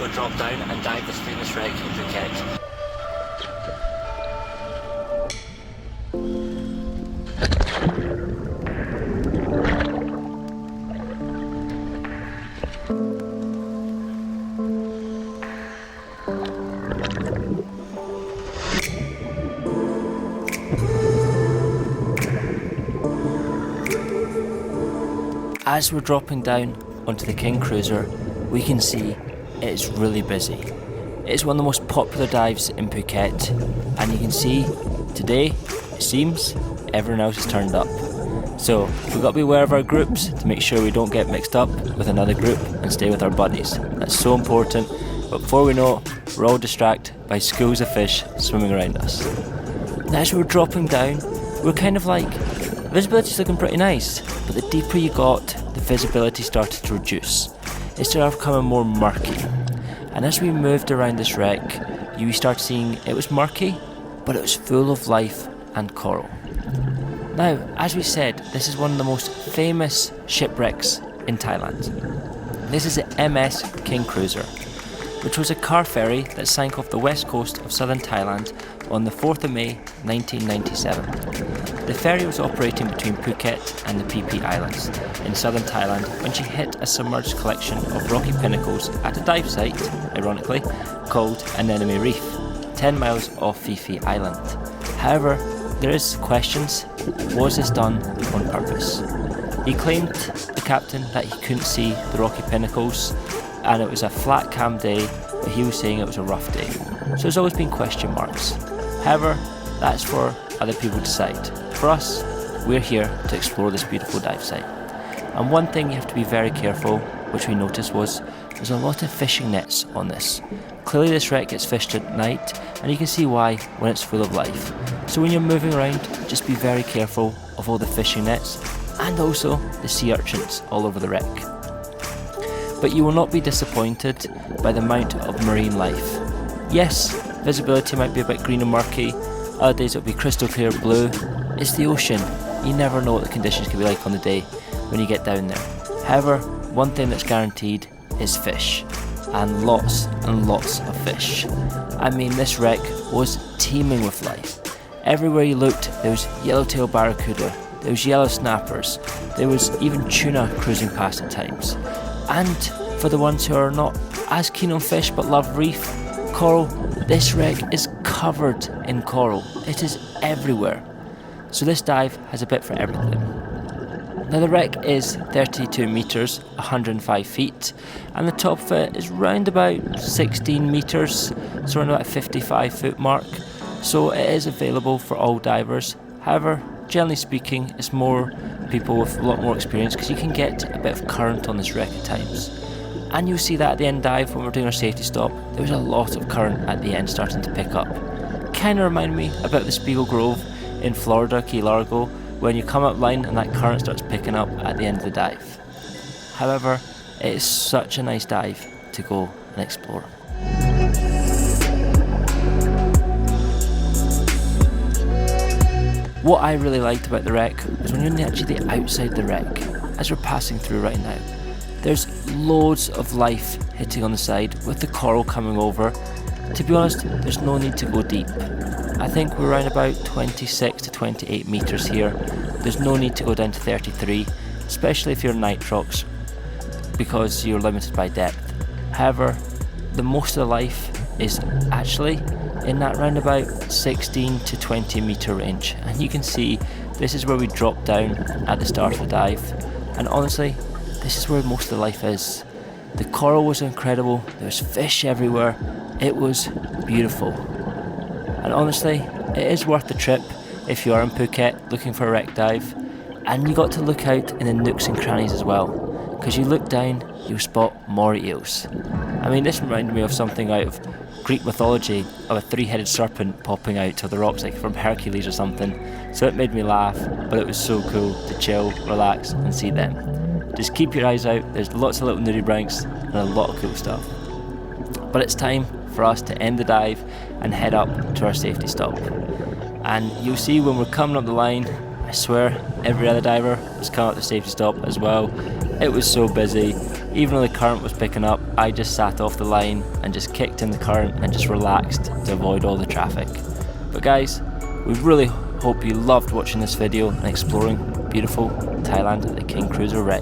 go drop down and dive this famous wreck in Phuket. As we're dropping down onto the King Cruiser, we can see it is really busy. It's one of the most popular dives in Phuket, and you can see today, it seems, everyone else is turned up. So we've got to be aware of our groups to make sure we don't get mixed up with another group and stay with our buddies. That's so important, but before we know it, we're all distracted by schools of fish swimming around us. And as we're dropping down, we're kind of like, visibility's looking pretty nice, but the deeper you got, the visibility started to reduce. It started becoming more murky. And as we moved around this wreck, you start seeing it was murky, but it was full of life and coral. Now, as we said, this is one of the most famous shipwrecks in Thailand. This is the MS King Cruiser, which was a car ferry that sank off the west coast of southern Thailand on the 4th of May 1997. The ferry was operating between Phuket and the Phi Phi Islands in southern Thailand when she hit a submerged collection of rocky pinnacles at a dive site, ironically, called Anemone Reef, 10 miles off Phi Phi Island. However, there is questions, was this done on purpose? He claimed, the captain, that he couldn't see the rocky pinnacles and it was a flat calm day, but he was saying it was a rough day. So there's always been question marks. However, that's for other people to decide. For us, we're here to explore this beautiful dive site. And one thing you have to be very careful, which we noticed, was there's a lot of fishing nets on this. Clearly this wreck gets fished at night, and you can see why when it's full of life. So when you're moving around, just be very careful of all the fishing nets and also the sea urchins all over the wreck. But you will not be disappointed by the amount of marine life. Yes, visibility might be a bit green and murky, other days it'll be crystal clear blue. It's the ocean, you never know what the conditions can be like on the day when you get down there. However, one thing that's guaranteed is fish, and lots of fish. I mean, this wreck was teeming with life. Everywhere you looked, there was yellowtail barracuda, there was yellow snappers, there was even tuna cruising past at times. And for the ones who are not as keen on fish but love reef, coral, this wreck is covered in coral. It is everywhere. So this dive has a bit for everything. Now the wreck is 32 metres, 105 feet, and the top of it is round about 16 metres, so around about a 55 foot mark. So it is available for all divers. However, generally speaking, it's more people with a lot more experience because you can get a bit of current on this wreck at times. And you'll see that at the end dive when we're doing our safety stop, there was a lot of current at the end starting to pick up. Kind of remind me about the Spiegel Grove in Florida, Key Largo, when you come up line and that current starts picking up at the end of the dive. However, it is such a nice dive to go and explore. What I really liked about the wreck was when you're actually outside the wreck, as we're passing through right now, there's loads of life hitting on the side with the coral coming over. To be honest, there's no need to go deep. I think we're around about 26 to 28 metres here. There's no need to go down to 33, especially if you're nitrox, because you're limited by depth. However, the most of the life is actually in that round about 16 to 20 metre range. And you can see this is where we dropped down at the start of the dive. And honestly, this is where most of the life is. The coral was incredible, there's fish everywhere, it was beautiful. And honestly, it is worth the trip if you are in Phuket looking for a wreck dive. And you got to look out in the nooks and crannies as well, because you look down, you'll spot more eels. I mean, this reminded me of something out of Greek mythology, of a three-headed serpent popping out of the rocks, like from Hercules or something. So it made me laugh, but it was so cool to chill, relax and see them. Just keep your eyes out, there's lots of little nudibranchs and a lot of cool stuff. But it's time for us to end the dive and head up to our safety stop. And you'll see when we're coming up the line, I swear every other diver was coming up the safety stop as well. It was so busy, even though the current was picking up, I just sat off the line and just kicked in the current and just relaxed to avoid all the traffic. But guys, we really hope you loved watching this video and exploring beautiful Thailand at the King Cruiser wreck.